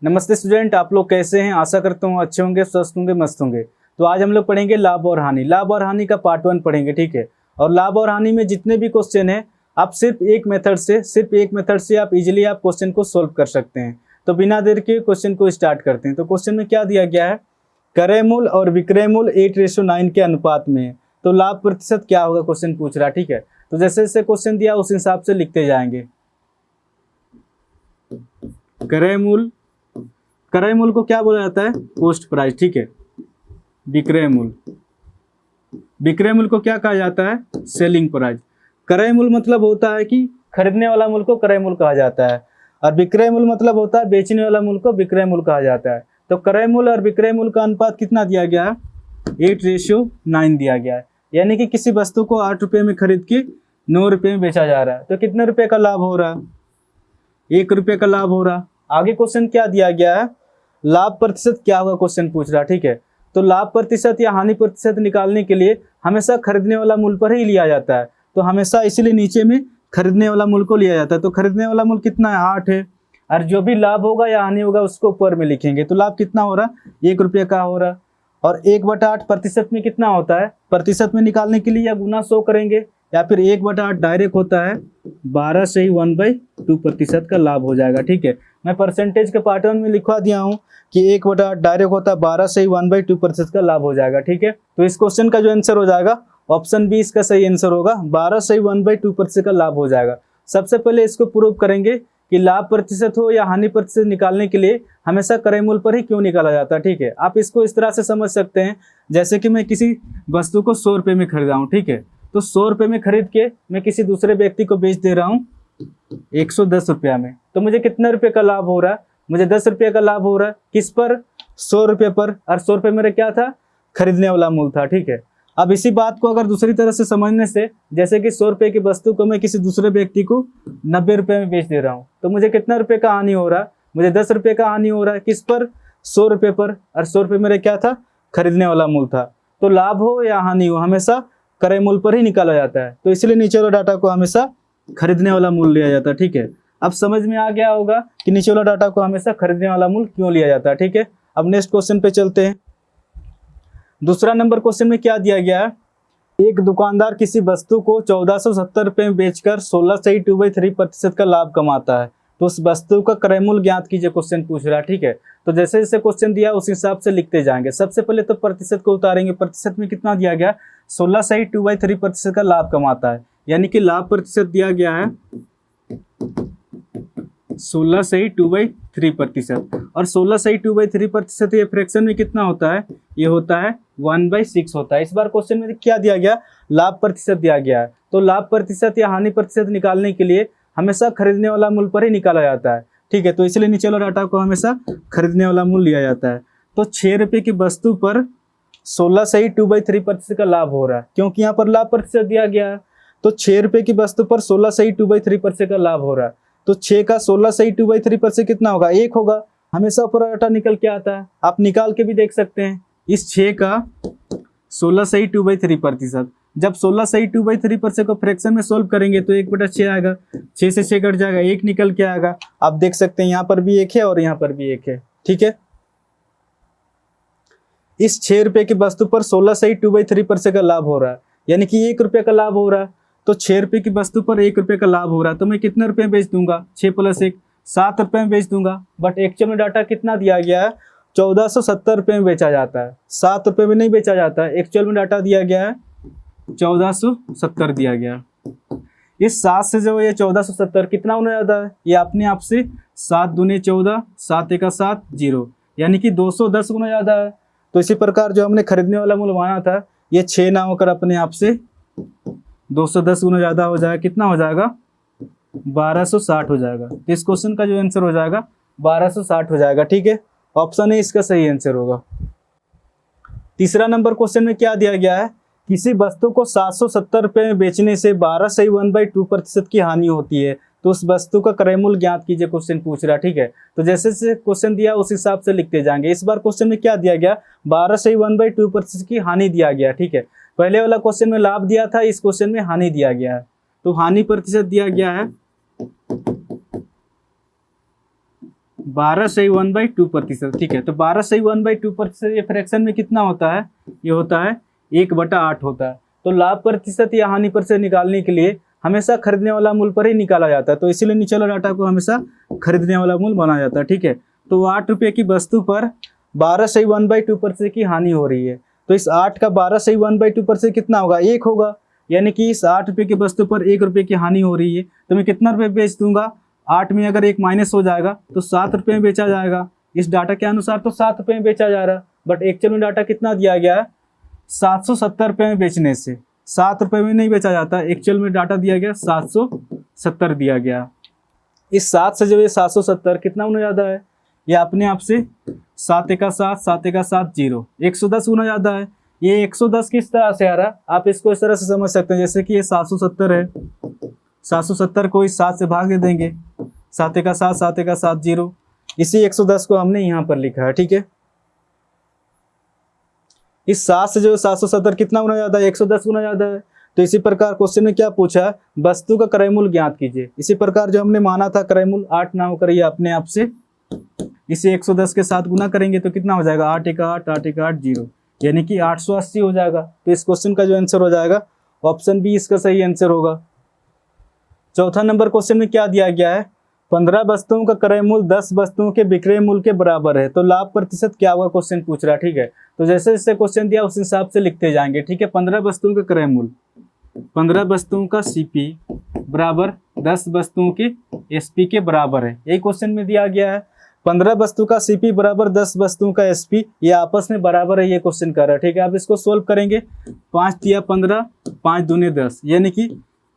नमस्ते स्टूडेंट, आप लोग कैसे हैं। आशा करता हूँ अच्छे होंगे, स्वस्थ होंगे, मस्त होंगे। तो आज हम लोग पढ़ेंगे लाभ और हानि। लाभ और हानि का पार्ट 1 पढ़ेंगे, ठीक है। और लाभ और हानि में जितने भी क्वेश्चन हैं आप सिर्फ एक मेथड से आप इजीली आप क्वेश्चन को सोल्व कर सकते हैं। तो बिना देर के क्वेश्चन को स्टार्ट करते हैं। तो क्वेश्चन में क्या दिया गया है, क्रय मूल्य और विक्रय मूल्य 8:9 के अनुपात में है, तो लाभ प्रतिशत क्या होगा, क्वेश्चन पूछ रहा है, ठीक है। तो जैसे जैसे क्वेश्चन दिया उस हिसाब से लिखते जाएंगे। क्रय मूल्य को क्या बोला जाता है, कॉस्ट प्राइस, ठीक है। विक्रय मूल्य को क्या कहा जाता है, सेलिंग प्राइस। क्रय मूल्य मतलब होता है कि खरीदने वाला मूल्य को क्रय मूल्य कहा जाता है, और विक्रय मूल्य मतलब होता है बेचने वाला मूल्य को विक्रय मूल्य कहा जाता है। तो क्रय मूल्य और विक्रय मूल्य का अनुपात कितना दिया गया है, 8:9 दिया गया है। यानी कि किसी वस्तु को 8 रुपये में खरीद के 9 रुपये में बेचा जा रहा है, तो कितने रुपए का लाभ हो रहा है, 1 रुपये का लाभ हो रहा। आगे क्वेश्चन क्या दिया गया है, लाभ प्रतिशत क्या होगा, क्वेश्चन पूछ रहा, ठीक है। तो लाभ प्रतिशत या हानि प्रतिशत निकालने के लिए हमेशा खरीदने वाला मूल्य पर ही लिया जाता है। तो हमेशा इसीलिए नीचे में खरीदने वाला मूल्य को लिया जाता है। तो खरीदने वाला मूल्य कितना है, 8 है, और जो भी लाभ होगा या हानि होगा उसको ऊपर में लिखेंगे। तो लाभ कितना हो रहा, 1 रुपये का हो रहा। और 1/8 प्रतिशत में कितना होता है, प्रतिशत में निकालने के लिए या गुना 100 करेंगे, या फिर 1/8 डायरेक्ट होता है 12 से ही 1/2 प्रतिशत का लाभ हो जाएगा, ठीक है। मैं परसेंटेज के पार्ट 1 में लिखवा दिया हूँ कि 1/8 डायरेक्ट होता है 12 से ही 1/2 प्रतिशत का लाभ हो जाएगा, ठीक है। तो इस क्वेश्चन का जो आंसर हो जाएगा ऑप्शन बी इसका सही आंसर होगा, 12 से ही 1/2 प्रतिशत का लाभ हो जाएगा। सबसे पहले इसको प्रूव करेंगे कि लाभ प्रतिशत हो या हानि प्रतिशत निकालने के लिए हमेशा क्रय मूल्य पर ही क्यों निकाला जाता है, ठीक है। आप इसको इस तरह से समझ सकते हैं, जैसे कि मैं किसी वस्तु को 100 रुपये में खरीदा हूँ, ठीक है। तो 100 रुपये में खरीद के मैं किसी दूसरे व्यक्ति को बेच दे रहा हूँ 110 रुपया में, तो मुझे कितने रुपये का लाभ हो रहा है, मुझे 10 रुपये का लाभ हो रहा है। किस पर, 100 रुपये पर, और 100 रुपये मेरा क्या था, खरीदने वाला मूल्य था, ठीक है। अब इसी बात को अगर दूसरी तरह से समझने से, जैसे कि 100 रुपये की वस्तु को मैं किसी दूसरे व्यक्ति को 90 रुपये में बेच दे रहा हूँ, तो मुझे कितना रुपये का हानि हो रहा है, मुझे 10 रुपये का हानि हो रहा है। किस पर, 100 रुपये पर, और 100 रुपये मेरा क्या था, खरीदने वाला मूल्य था। तो लाभ हो या हानि हो हमेशा क्रय मूल्य पर ही निकाला जाता है। तो इसलिए नीचे वाला डाटा को हमेशा खरीदने वाला मूल्य लिया जाता है, ठीक है। अब समझ में आ गया होगा कि नीचे वाला डाटा को हमेशा खरीदने वाला मूल्य क्यों लिया जाता है, ठीक है। अब नेक्स्ट क्वेश्चन पे चलते हैं। दूसरा नंबर क्वेश्चन में क्या दिया गया है, एक दुकानदार किसी वस्तु को 1470 रुपये में बेचकर 16 से ही 2/3 प्रतिशत का लाभ कमाता है, तो उस वस्तु का क्रय मूल्य ज्ञात कीजिए, क्वेश्चन पूछ रहा है, ठीक है। तो जैसे जैसे क्वेश्चन दिया उस हिसाब से लिखते जाएंगे। सबसे पहले तो प्रतिशत को उतारेंगे। प्रतिशत में कितना दिया गया, 16 से ही 2/3 प्रतिशत का लाभ कमाता है, यानी कि लाभ प्रतिशत दिया गया है 16 से ही 2/3 प्रतिशत, और 16 से ही 2/3 प्रतिशत ये फ्रैक्शन में कितना होता है, ये होता है 1/6 होता है। इस बार क्वेश्चन में क्या दिया गया, लाभ प्रतिशत दिया गया है। तो लाभ प्रतिशत या हानि प्रतिशत निकालने के लिए हमेशा खरीदने वाला मूल्य पर ही निकाला जाता है, ठीक है। तो इसलिए नीचे वाला डाटा को हमेशा खरीदने वाला मूल्य लिया जाता है। तो 6 रुपये की वस्तु पर 16 से ही 2/3 प्रतिशत का लाभ हो रहा है, क्योंकि यहाँ पर लाभ प्रतिशत दिया गया है। तो 6 रुपये की वस्तु पर 16 से ही 2/3 प्रतिशत का लाभ हो रहा है। तो 6 का 16 से ही 2/3 प्रतिशत कितना होगा, 1 होगा। हमेशा ऊपर डाटा निकल के आता है, आप निकाल के भी देख सकते हैं। इस 6 का 16 से ही 2/3 प्रतिशत, जब 16 से ही 2/3 प्रतिशत को फ्रैक्शन में सोल्व करेंगे तो 1/6 आएगा, 6 से 6 कट जाएगा, 1 निकल के आएगा। आप देख सकते हैं यहाँ पर भी 1 है और यहाँ पर भी 1 है, ठीक है। इस 6 रुपये की वस्तु पर 16 से ही 2/3 प्रतिशत का लाभ हो रहा है, यानी कि 1 रुपये का लाभ हो रहा है। तो 6 रुपये की वस्तु पर 1 रुपये का लाभ हो रहा है, तो मैं कितने रुपये में बेच दूंगा, 6 + 1 7 रुपये में बेच दूंगा। बट एक्चुअल में डाटा कितना दिया गया है, 1470 रुपये में बेचा जाता है, 7 रुपये में नहीं बेचा जाता है। एक्चुअल में डाटा दिया गया है 1470 दिया गया है। इस 7 से जो ये 1470 कितना होने जाता है, ये अपने आप से 7 दूनी 14, 7 × 7 0, यानी कि 210 गुना ज़्यादा है। तो इसी प्रकार जो हमने खरीदने वाला मूल्य माना था, ये 6 ना होकर अपने आप से 210 गुना ज़्यादा हो जाएगा। कितना हो जाएगा, 1260 हो जाएगा। तो इस क्वेश्चन का जो आंसर हो जाएगा 1260 हो जाएगा, ठीक है। ऑप्शन ए इसका सही आंसर होगा। तीसरा नंबर क्वेश्चन में क्या दिया गया है, किसी वस्तु को 770 रुपये में बेचने से 12 से ही 1/2 प्रतिशत की हानि होती है, तो उस वस्तु का क्रय मूल्य ज्ञात कीजिए, क्वेश्चन पूछ रहा है, ठीक है। तो जैसे जैसे क्वेश्चन दिया उस हिसाब से लिखते जाएंगे। इस बार क्वेश्चन में क्या दिया गया, 12 से ही 1/2 प्रतिशत की हानि दिया गया, ठीक है। पहले वाला क्वेश्चन में लाभ दिया था, इस क्वेश्चन में हानि दिया गया है। तो हानि प्रतिशत दिया गया है 12 से 1/2%, ठीक है। तो 12 से 1/2% ये फ्रैक्शन में कितना होता है, ये होता है 1/8 होता है। तो लाभ प्रतिशत या हानि प्रतिशत निकालने के लिए हमेशा खरीदने वाला मूल्य पर ही निकाला जाता है, तो इसीलिए नीचे वाला डाटा को हमेशा खरीदने वाला मूल्य माना जाता है, ठीक है। तो 8 रुपये की वस्तु पर 12 से 1/2% की हानि हो रही है, तो इस 8 का 12 से 1/2% कितना होगा, 1 होगा। यानी कि इस 8 रुपये की वस्तु पर 1 रुपये की हानि हो रही है, तो मैं कितना रुपये बेच दूंगा, 8 में अगर 1 माइनस हो जाएगा तो 7 रुपये में बेचा जाएगा। इस डाटा के अनुसार तो 7 रुपये में बेचा जा रहा है, बट एक्चुअल में डाटा कितना दिया गया है, 770 रुपये में बेचने से 7 रुपये में नहीं बेचा जाता। एक्चुअल में डाटा दिया गया 770 दिया गया। इस 7 से जो ये 770 कितना गुना ज़्यादा है, ये अपने आप से 7 एका 7, 7 एका 7 0, 110 गुना ज़्यादा है। ये 110 किस तरह से आ रहा है, आप इसको इस तरह से समझ सकते हैं, जैसे कि ये 770 है, 770 को इस 7 से भाग दे देंगे, 7 एका 7, 7 एका 7 0, इसी 110 को हमने यहाँ पर लिखा है, ठीक है। इस 7 से जो 770 कितना गुना ज़्यादा है, 110 गुना ज़्यादा है। तो इसी प्रकार क्वेश्चन में क्या पूछा है, वस्तु का क्रय मूल्य ज्ञात कीजिए। इसी प्रकार जो हमने माना था क्रय मूल्य 8 ना होकर ये अपने आप से इसे 110 के साथ गुना करेंगे तो कितना हो जाएगा, 8 एका 8, 8 एका 8 0, यानी कि 880 हो जाएगा। तो इस क्वेश्चन का जो आंसर हो जाएगा ऑप्शन बी इसका सही आंसर होगा। चौथा नंबर क्वेश्चन में क्या दिया गया है, 15 वस्तुओं का क्रय मूल्य 10 वस्तुओं के विक्रय मूल्य के बराबर है, तो लाभ प्रतिशत क्या होगा, क्वेश्चन पूछ रहा है, ठीक है। तो जैसे जैसे क्वेश्चन दिया उस हिसाब से लिखते जाएंगे, ठीक है। 15 वस्तुओं का क्रय मूल्य, 15 वस्तुओं का सीपी बराबर 10 वस्तुओं के एसपी के बराबर है, यही क्वेश्चन में दिया गया है। 15 वस्तु का सीपी बराबर 10 वस्तुओं का एसपी, ये आपस में बराबर है, ये क्वेश्चन कर रहा है, ठीक है। आप इसको सोल्व करेंगे, 5 दिया 15, 5 दूने 10, यानी कि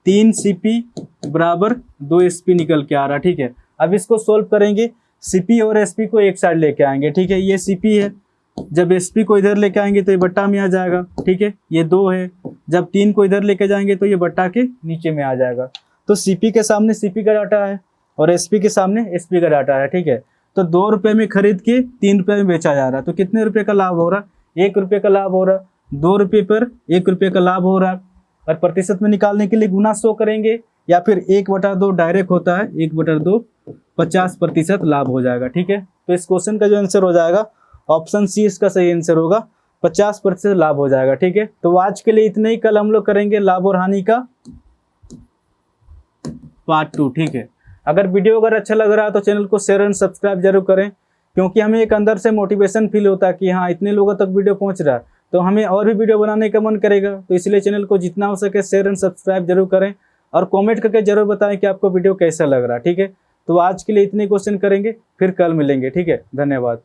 3 सीपी बराबर 2 एसपी निकल के आ रहा है, ठीक है। अब इसको सोल्व करेंगे, सीपी और एसपी को एक साइड लेके आएंगे, ठीक है। ये सीपी है, जब एसपी को इधर लेके आएंगे तो ये बट्टा में आ जाएगा, ठीक है। ये 2 है, जब 3 को इधर लेके जाएंगे तो ये बट्टा के नीचे में आ जाएगा। तो सीपी के सामने सीपी का डाटा है और एसपी के सामने एसपी का डाटा है, ठीक है। तो 2 रुपये में खरीद के 3 रुपये में बेचा जा रहा है, तो कितने रुपये का लाभ हो रहा, 1 रुपये का लाभ हो रहा। 2 रुपये पर 1 रुपये का लाभ हो रहा। और प्रतिशत में निकालने के लिए गुना 100 करेंगे या फिर 1/2 डायरेक्ट होता है, 1/2 50% लाभ हो जाएगा, ठीक है। तो इस क्वेश्चन का जो आंसर हो जाएगा ऑप्शन सी इसका सही आंसर होगा, 50% लाभ हो जाएगा, ठीक है। तो आज के लिए इतना ही, कल हम लोग करेंगे लाभ और हानि का पार्ट 2, ठीक है। अगर वीडियो अगर अच्छा लग रहा है तो चैनल को शेयर एंड सब्सक्राइब जरूर करें, क्योंकि हमें एक अंदर से मोटिवेशन फील होता है कि हाँ इतने लोगों तक वीडियो पहुंच रहा है, तो हमें और भी वीडियो बनाने का मन करेगा। तो इसलिए चैनल को जितना हो सके शेयर एंड सब्सक्राइब जरूर करें और कमेंट करके जरूर बताएं कि आपको वीडियो कैसा लग रहा है, ठीक है। तो आज के लिए इतने क्वेश्चन करेंगे, फिर कल मिलेंगे, ठीक है। धन्यवाद।